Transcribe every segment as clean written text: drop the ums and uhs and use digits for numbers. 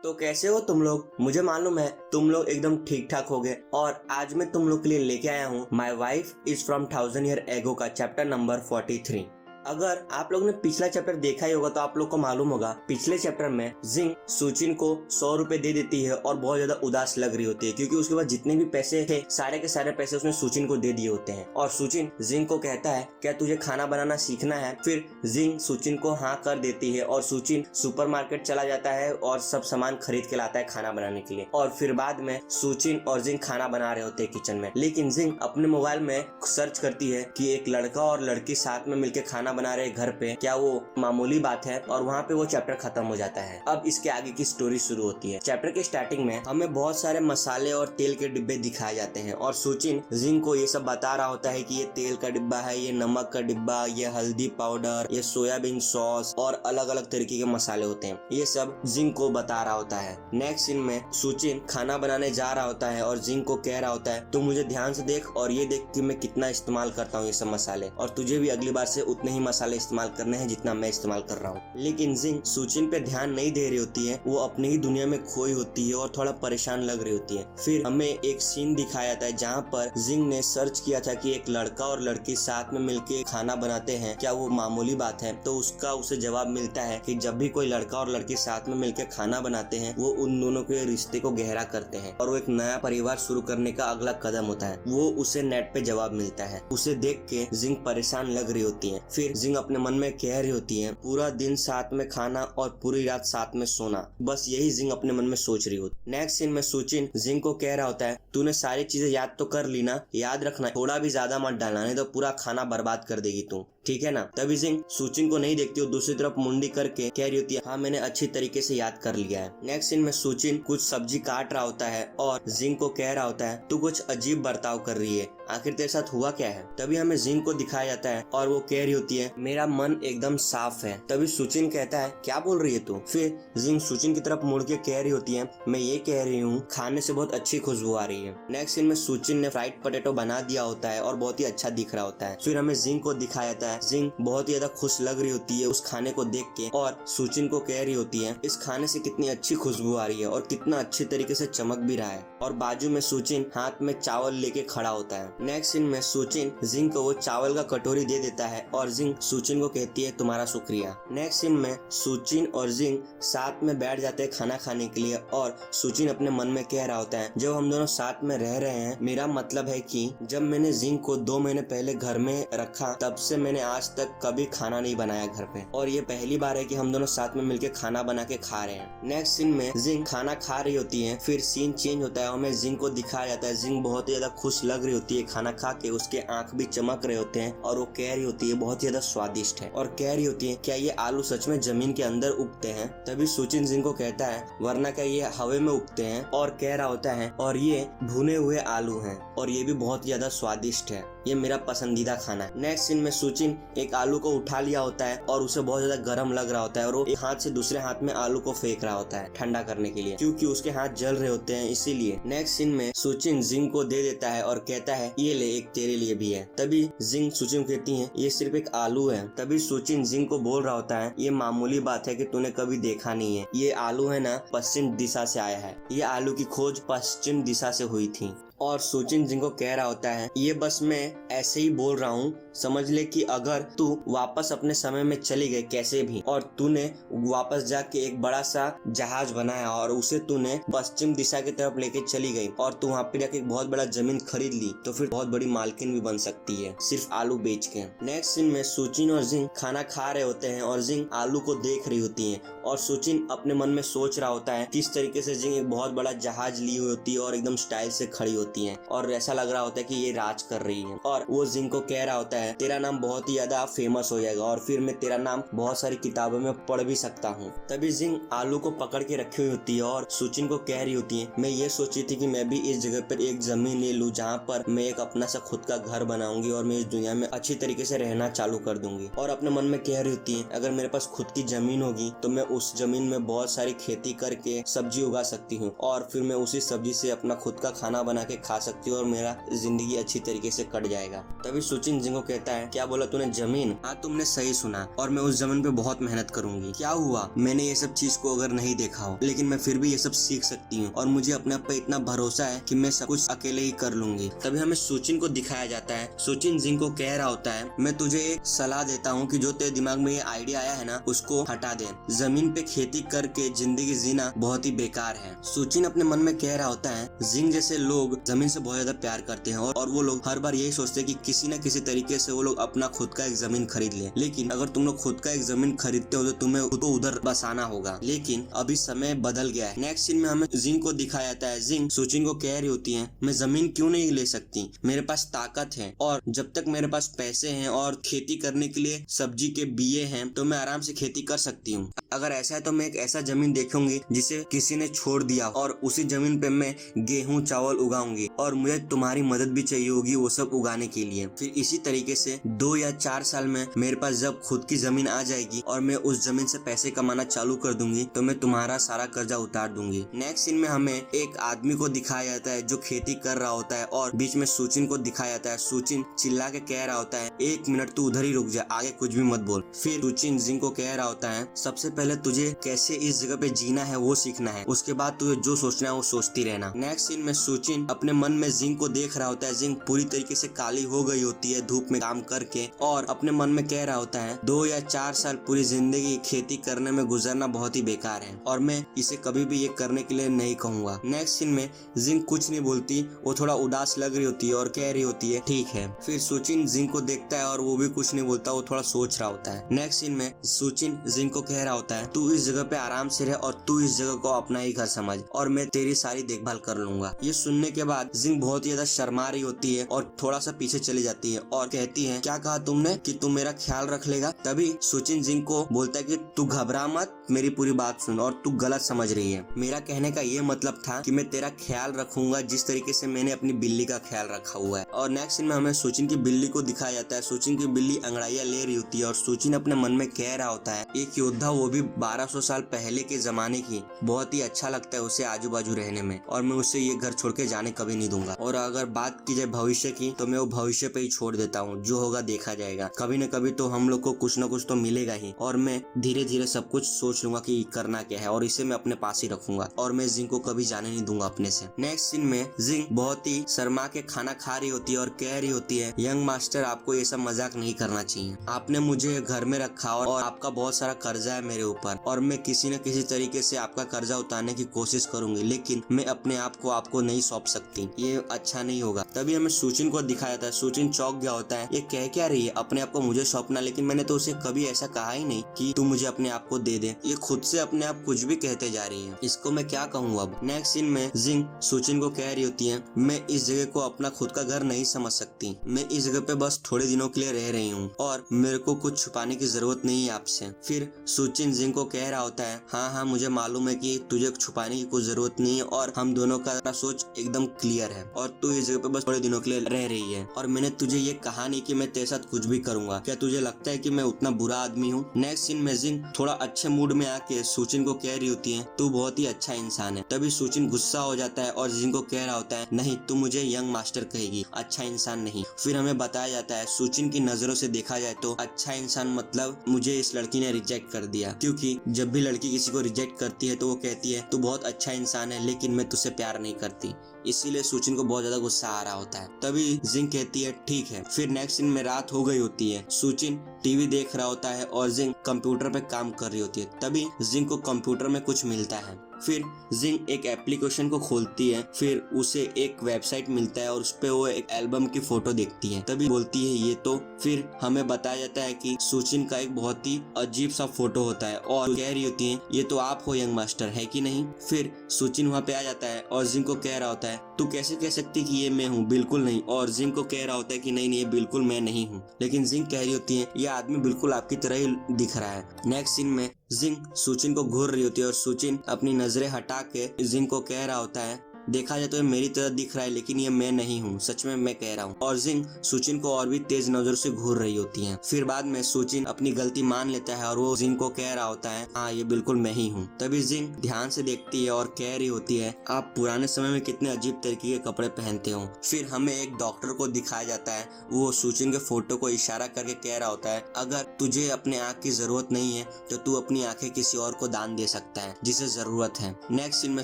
तो कैसे हो तुम लोग। मुझे मालूम है तुम लोग एकदम ठीक ठाक हो गए और आज मैं तुम लोग के लिए लेके आया हूँ my wife is from 1000 year ago का चैप्टर नंबर 43। अगर आप लोग ने पिछला चैप्टर देखा ही होगा तो आप लोग को मालूम होगा पिछले चैप्टर में जिंग सुचिन को 100 रुपए दे देती है और बहुत ज्यादा उदास लग रही होती है क्योंकि उसके पास जितने भी पैसे थे सारे के सारे पैसे उसने सुचिन को दे दिए होते हैं। और सुचिन जिंग को कहता है क्या तुझे खाना बनाना सीखना है। फिर जिंग सुचिन को हाँ कर देती है और सुचिन सुपरमार्केट चला जाता है और सब सामान खरीद के लाता है खाना बनाने के लिए। और फिर बाद में सुचिन और जिंग खाना बना रहे होते हैं किचन में, लेकिन जिंग अपने मोबाइल में सर्च करती है कि एक लड़का और लड़की साथ में मिलकर खाना बना रहे घर पे, क्या वो मामूली बात है। और वहाँ पे वो चैप्टर खत्म हो जाता है। अब इसके आगे की स्टोरी शुरू होती है। चैप्टर के स्टार्टिंग में हमें बहुत सारे मसाले और तेल के डिब्बे दिखाए जाते हैं और सुचिन जिंग को ये सब बता रहा होता है कि ये तेल का डिब्बा है, ये नमक का डिब्बा, ये हल्दी पाउडर, ये सोयाबीन सॉस और अलग अलग तरीके के मसाले होते हैं। ये सब जिंग को बता रहा होता है। नेक्स्ट सीन में सुचिन खाना बनाने जा रहा होता है और जिंग को कह रहा होता है तू मुझे ध्यान से देख और ये देख कि मैं कितना इस्तेमाल करता हूँ ये सब मसाले, और तुझे भी अगली बार से उतने ही मसाले इस्तेमाल करने हैं जितना मैं इस्तेमाल कर रहा हूँ। लेकिन जिंग सुचिन पे ध्यान नहीं दे रही होती है, वो अपनी ही दुनिया में खोई होती है और थोड़ा परेशान लग रही होती है। फिर हमें एक सीन दिखाया जाता है जहाँ पर जिंग ने सर्च किया था कि एक लड़का और लड़की साथ में मिलके खाना बनाते हैं, क्या वो मामूली बात है। तो उसका उसे जवाब मिलता है कि जब भी कोई लड़का और लड़की साथ में मिलकर खाना बनाते हैं वो उन दोनों के रिश्ते को गहरा करते हैं और वो एक नया परिवार शुरू करने का अगला कदम होता है। वो उसे नेट पे जवाब मिलता है। उसे देख के जिंग परेशान लग रही होती है। फिर जिंग अपने मन में कह रही होती है पूरा दिन साथ में खाना और पूरी रात साथ में सोना, बस यही जिंग अपने मन में सोच रही होती। नेक्स्ट सीन में सुचिन जिंग को कह रहा होता है तूने सारी चीजें याद तो कर ली ना, याद रखना थोड़ा भी ज्यादा मत डालना नहीं तो पूरा खाना बर्बाद कर देगी तू, ठीक है ना। तभी जिंग सुचिन को नहीं देखती और दूसरी तरफ मुंडी करके कह रही होती है हाँ मैंने अच्छी तरीके से याद कर लिया है। नेक्स्ट सीन में सुचिन कुछ सब्जी काट रहा होता है और जिंग को कह रहा होता है तू कुछ अजीब बर्ताव कर रही है, आखिर तेरे साथ हुआ क्या है। तभी हमें जिंग को दिखाया जाता है और वो कह रही होती है मेरा मन एकदम साफ है। तभी सुचिन कहता है क्या बोल रही है तू। फिर जिंग सुचिन की तरफ मुड़ के कह रही होती है मैं ये कह रही हूँ खाने से बहुत अच्छी खुशबू आ रही है। नेक्स्ट सीन में सुचिन ने फ्राइड पोटैटो बना दिया होता है और बहुत ही अच्छा दिख रहा होता है। फिर हमें जिंग को दिखाया जाता है, जिंग बहुत ही ज्यादा खुश लग रही होती है उस खाने को देख के और सुचिन को कह रही होती है इस खाने से कितनी अच्छी खुशबू आ रही है और कितना अच्छी तरीके से चमक भी रहा है। और बाजू में सुचिन हाथ में चावल लेके खड़ा होता है। नेक्स्ट सीन में सुचिन जिंग को वो चावल का कटोरी दे देता है और जिंग सुचिन को कहती है तुम्हारा शुक्रिया। नेक्स्ट सीन में सुचिन और जिंग साथ में बैठ जाते हैं खाना खाने के लिए और सुचिन अपने मन में कह रहा होता है जब हम दोनों साथ में रह रहे हैं मेरा मतलब है कि जब मैंने जिंग को 2 महीने पहले घर में रखा तब से मैंने आज तक कभी खाना नहीं बनाया घर पे, और ये पहली बार है कि हम दोनों साथ में मिलके खाना बना के खा रहे हैं। नेक्स्ट सीन में जिंग खाना खा रही होती है। फिर सीन चेंज होता है, हमें जिंग को दिखाया जाता है जिंग बहुत ही ज्यादा खुश लग रही होती है खाना खा के, उसके आंख भी चमक रहे होते हैं और वो कह रही होती है बहुत ही ज्यादा स्वादिष्ट है और कह रही होती है क्या ये आलू सच में जमीन के अंदर उगते हैं। तभी सुचिन जिंग को कहता है वरना क्या ये हवा में उगते हैं, और कह रहा होता है और ये भुने हुए आलू हैं और ये भी बहुत ज्यादा स्वादिष्ट है, ये मेरा पसंदीदा खाना है। नेक्स्ट सीन में सुचिन एक आलू को उठा लिया होता है और उसे बहुत ज्यादा गर्म लग रहा होता है और वो एक हाथ से दूसरे हाथ में आलू को फेंक रहा होता है ठंडा करने के लिए क्योंकि उसके हाथ जल रहे होते हैं इसीलिए। नेक्स्ट सीन में सुचिन जिंग को दे देता है और कहता है ये ले एक तेरे लिए भी है। तभी जिंग सुचिन को कहती है ये सिर्फ एक आलू है। तभी सुचिन जिंग को बोल रहा होता है ये मामूली बात है कि तूने कभी देखा नहीं है, ये आलू है ना पश्चिम दिशा से आया है, ये आलू की खोज पश्चिम दिशा से हुई थी। और सुचिन जिंग को कह रहा होता है ये बस मैं ऐसे ही बोल रहा हूँ, समझ ले कि अगर तू वापस अपने समय में चली गई कैसे भी और तूने वापस जाके एक बड़ा सा जहाज बनाया और उसे तूने पश्चिम दिशा की तरफ लेके चली गई और तू वहाँ पे जाके एक बहुत बड़ा जमीन खरीद ली तो फिर बहुत बड़ी मालकिन भी बन सकती है सिर्फ आलू बेच के। नेक्स्ट सीन में सुचिन और जिंग खाना खा रहे होते हैं और जिंग आलू को देख रही होती है और सुचिन अपने मन में सोच रहा होता है किस तरीके से जिंग एक बहुत बड़ा जहाज ली हुई होती है और एकदम स्टाइल से खड़ी होती है और ऐसा लग रहा होता है कि ये राज कर रही है। और वो जिंग को कह रहा होता है तेरा नाम बहुत ही ज्यादा फेमस हो जाएगा और फिर मैं तेरा नाम बहुत सारी किताबों में पढ़ भी सकता हूँ। तभी जिंग आलू को पकड़ के रखी हुई होती है और सुचिन को कह रही होती है मैं ये सोची थी कि मैं भी इस जगह पर एक जमीन ले लूँ जहाँ पर मैं एक अपना सा खुद का घर बनाऊंगी और मैं इस दुनिया में अच्छी तरीके से रहना चालू कर दूंगी। और अपने मन में कह रही होती है अगर मेरे पास खुद की जमीन होगी तो मैं उस जमीन में बहुत सारी खेती करके सब्जी उगा सकती हूँ और फिर मैं उसी सब्जी से अपना खुद का खाना बना के खा सकती हो और मेरा जिंदगी अच्छी तरीके से कट जाएगा। तभी सुचिन जिंग को कहता है, क्या बोला तूने, जमीन? हाँ तुमने सही सुना, और मैं उस जमीन पे बहुत मेहनत करूंगी। क्या हुआ, मैंने ये सब चीज को अगर नहीं देखा हो, लेकिन मैं फिर भी ये सब सीख सकती हूँ और मुझे अपने आप पे इतना भरोसा है कि मैं सब कुछ अकेले ही कर लूंगी। तभी हमें सुचिन को दिखाया जाता है। सुचिन जिंग को कह रहा होता है, मैं तुझे एक सलाह देता हूँ कि जो तेरे दिमाग में ये आइडिया आया है ना, उसको हटा दे। जमीन पे खेती करके जिंदगी जीना बहुत ही बेकार है। सुचिन अपने मन में कह रहा होता है, जिंग जैसे लोग जमीन से बहुत ज्यादा प्यार करते हैं और वो लोग हर बार यही सोचते हैं कि किसी न किसी तरीके से वो लोग अपना खुद का एक जमीन खरीद ले। लेकिन अगर तुम लोग खुद का एक जमीन खरीदते हो तो तुम्हें उसको उधर बसाना होगा। लेकिन अभी समय बदल गया है। नेक्स्ट सीन में हमें जिंग को दिखाया जाता है। जिंग सुचिन को कह रही होती है, मैं जमीन क्यों नहीं ले सकती, मेरे पास ताकत है और जब तक मेरे पास पैसे हैं और खेती करने के लिए सब्जी के बीए हैं तो मैं आराम से खेती कर सकती हूँ। अगर ऐसा है तो मैं एक ऐसा जमीन देखूंगी जिसे किसी ने छोड़ दिया और उसी जमीन पे मैं गेहूं चावल उगाऊंगी और मुझे तुम्हारी मदद भी चाहिए होगी वो सब उगाने के लिए। फिर इसी तरीके से 2 या 4 साल में मेरे पास जब खुद की जमीन आ जाएगी और मैं उस जमीन से पैसे कमाना चालू कर दूंगी तो मैं तुम्हारा सारा कर्जा उतार दूंगी। नेक्स्ट सीन में हमें एक आदमी को दिखाया जाता है जो खेती कर रहा होता है और बीच में सुचिन को दिखाया जाता है। सुचिन चिल्ला के कह रहा होता है, 1 मिनट तू उधर ही रुक जा, आगे कुछ भी मत बोल। फिर सुचिन जिंग को कह रहा होता है, सबसे पहले तुझे कैसे इस जगह पे जीना है वो सीखना है, उसके बाद तुझे जो सोचना है वो सोचती रहना। नेक्स्ट सीन में सुचिन अपने मन में जिंग को देख रहा होता है। जिंग पूरी तरीके से काली हो गई होती है धूप में काम करके और अपने मन में कह रहा होता है, 2 या 4 साल पूरी जिंदगी खेती करने में गुजरना बहुत ही बेकार है और मैं इसे कभी भी ये करने के लिए नहीं कहूँगा। नेक्स्ट सीन में जिंग कुछ नहीं बोलती, वो थोड़ा उदास लग रही होती है और कह रही होती है ठीक है। फिर सुचिन जिंग को देखता है और वो भी कुछ नहीं बोलता, वो थोड़ा सोच रहा होता है। नेक्स्ट सीन में सुचिन जिंग को कह रहा होता है, तू इस जगह पे आराम से रह और तू इस जगह को अपना ही घर समझ और मैं तेरी सारी देखभाल कर लूंगा। ये सुनने के बाद जिंग बहुत ही ज्यादा शर्मा रही होती है और थोड़ा सा पीछे चली जाती है और कहती है, क्या कहा तुमने कि तुम मेरा ख्याल रख लेगा? तभी सुचिन जिंग को बोलता है कि तू घबरा मत, मेरी पूरी बात सुन और तू गलत समझ रही है। मेरा कहने का ये मतलब था कि मैं तेरा ख्याल रखूंगा जिस तरीके से मैंने अपनी बिल्ली का ख्याल रखा हुआ है। और नेक्स्ट सीन में हमें सुचिन की बिल्ली को दिखाया जाता है। सुचिन की बिल्ली अंगड़ाइयां ले रही होती है और सुचिन अपने मन में कह रहा होता है, एक योद्धा वो भी 1200 साल पहले के जमाने की, बहुत ही अच्छा लगता है उसे आजू बाजू रहने में और मैं उसे ये घर छोड़ के जाने कभी नहीं दूंगा। और अगर बात की जाए भविष्य की तो मैं वो भविष्य पे ही छोड़ देता हूँ, जो होगा देखा जाएगा, कभी न कभी तो हम लोग को कुछ न कुछ तो मिलेगा ही और मैं धीरे धीरे सब कुछ सोच लूंगा कि करना क्या है और इसे मैं अपने पास ही रखूंगा और मैं जिंग को कभी जाने नहीं दूंगा अपने से। नेक्स्ट सीन में जिंग बहुत ही शर्मा के खाना खा रही होती है और कह रही होती है, यंग मास्टर आपको ये सब मजाक नहीं करना चाहिए, आपने मुझे घर में रखा और आपका बहुत सारा कर्जा है मेरे ऊपर और मैं किसी न किसी तरीके से आपका कर्जा उतारने की कोशिश करूंगी, लेकिन मैं अपने आप को आपको नहीं सौंप सकती, ये अच्छा नहीं होगा। तभी हमें सुचिन को दिखाया था। सुचिन चौंक गया होता है, ये कह क्या रही है, अपने आप को मुझे सौंपना, लेकिन मैंने तो उसे कभी ऐसा कहा ही नहीं कि तू मुझे अपने आप को दे दे। ये खुद से अपने आप कुछ भी कहते जा रही है, इसको मैं क्या कहूँ अब। नेक्स्ट सीन में जिंग सुचिन को कह रही होती है, मैं इस जगह को अपना खुद का घर नहीं समझ सकती, मैं इस जगह पे बस थोड़े दिनों के लिए रह रही हूँ और मेरे को कुछ छुपाने की जरूरत नहीं है आपसे। फिर सुचिन जिंग को कह रहा होता है, हाँ मुझे मालूम है कि तुझे छुपाने की कोई जरूरत नहीं है और हम दोनों का सोच एकदम क्लियर है और तू इस जगह पे बस थोड़े दिनों के लिए रह रही है और मैंने तुझे ये कहा नहीं कि मैं तेरे साथ कुछ भी करूंगा, क्या तुझे लगता है कि मैं उतना बुरा आदमी हूँ? नेक्स्ट सीन में जिंग थोड़ा अच्छे मूड में आके सुचिन को कह रही होती है, तू बहुत ही अच्छा इंसान है। तभी सुचिन गुस्सा हो जाता है और जिंग को कह रहा होता है, नहीं तू मुझे यंग मास्टर कहेगी, अच्छा इंसान नहीं। फिर हमें बताया जाता है सुचिन की नजरों से देखा जाए तो अच्छा इंसान मतलब मुझे इस लड़की ने रिजेक्ट कर दिया, क्योंकि जब भी लड़की किसी को रिजेक्ट करती है तो वो कहती है तू बहुत अच्छा इंसान है लेकिन मैं तुझसे प्यार नहीं करती, इसीलिए सुचिन को बहुत ज्यादा गुस्सा आ रहा होता है। तभी जिंग कहती है ठीक है। फिर नेक्स्ट सीन में रात हो गई होती है, सुचिन टीवी देख रहा होता है और जिंग कंप्यूटर पे काम कर रही होती है। तभी जिंग को कंप्यूटर में कुछ मिलता है, फिर जिंग एक एप्लीकेशन को खोलती है, फिर उसे एक वेबसाइट मिलता है और उस पे वो एक एल्बम की फोटो देखती है। तभी बोलती है ये तो, फिर हमें बताया जाता है कि सुचिन का एक बहुत ही अजीब सा फोटो होता है और कह रही होती है ये तो आप हो यंग मास्टर, है कि नहीं? फिर सुचिन वहाँ पे आ जाता है और जिंग को कह रहा होता है तू कैसे कह सकती कि ये मैं हूँ, बिल्कुल नहीं। और जिंग को कह रहा होता है कि नहीं ये बिल्कुल मैं नहीं हूँ, लेकिन जिंग कह रही होती है ये आदमी बिल्कुल आपकी तरह ही दिख रहा है। नेक्स्ट सीन में जिंग सुचिन को घूर रही होती है और सुचिन अपनी नजरें हटा के जिंग को कह रहा होता है देखा जाए तो ये मेरी तरह दिख रहा है, लेकिन ये मैं नहीं हूँ, सच में मैं कह रहा हूँ। और जिंग सुचिन को और भी तेज नजर से घूर रही होती है। फिर बाद में सुचिन अपनी गलती मान लेता है और वो जिंग को कह रहा होता है, हाँ ये बिल्कुल मैं ही हूँ। तभी जिंग ध्यान से देखती है और कह रही होती है, आप पुराने समय में कितने अजीब तरीके के कपड़े पहनते हो। फिर हमें एक डॉक्टर को दिखाया जाता है, वो सुचिन के फोटो को इशारा करके कह रहा होता है, अगर तुझे अपने आँख की जरूरत नहीं है तो तू अपनी आंखें किसी और को दान दे सकता है जिसे जरूरत है। नेक्स्ट सीन में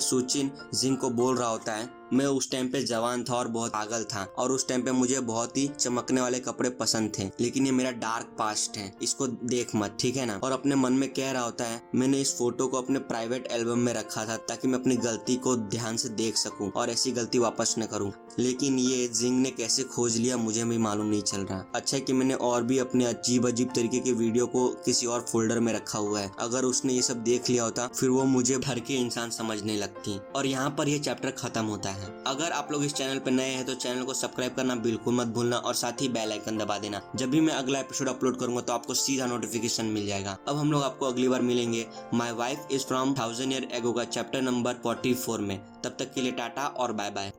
सुचिन जिंग को बोल रहा होता है, मैं उस टाइम पे जवान था और बहुत पागल था और उस टाइम पे मुझे बहुत ही चमकने वाले कपड़े पसंद थे, लेकिन ये मेरा डार्क पास्ट है, इसको देख मत, ठीक है ना। और अपने मन में कह रहा होता है, मैंने इस फोटो को अपने प्राइवेट एल्बम में रखा था ताकि मैं अपनी गलती को ध्यान से देख सकूं और ऐसी गलती वापस न करूं, लेकिन ये जिंग ने कैसे खोज लिया मुझे भी मालूम नहीं चल रहा। अच्छा है कि मैंने और भी अपने अजीब अजीब तरीके के वीडियो को किसी और फोल्डर में रखा हुआ है, अगर उसने ये सब देख लिया होता फिर वो मुझे डर के इंसान समझने लगती। और यहाँ पर ये चैप्टर खत्म होता है। अगर आप लोग इस चैनल पर नए हैं तो चैनल को सब्सक्राइब करना बिल्कुल मत भूलना और साथ ही बेल आइकन दबा देना। जब भी मैं अगला एपिसोड अपलोड करूंगा तो आपको सीधा नोटिफिकेशन मिल जाएगा। अब हम लोग आपको अगली बार मिलेंगे my wife is from 1000 year ago का चैप्टर नंबर 44 में। तब तक के लिए टाटा और बाय बाय।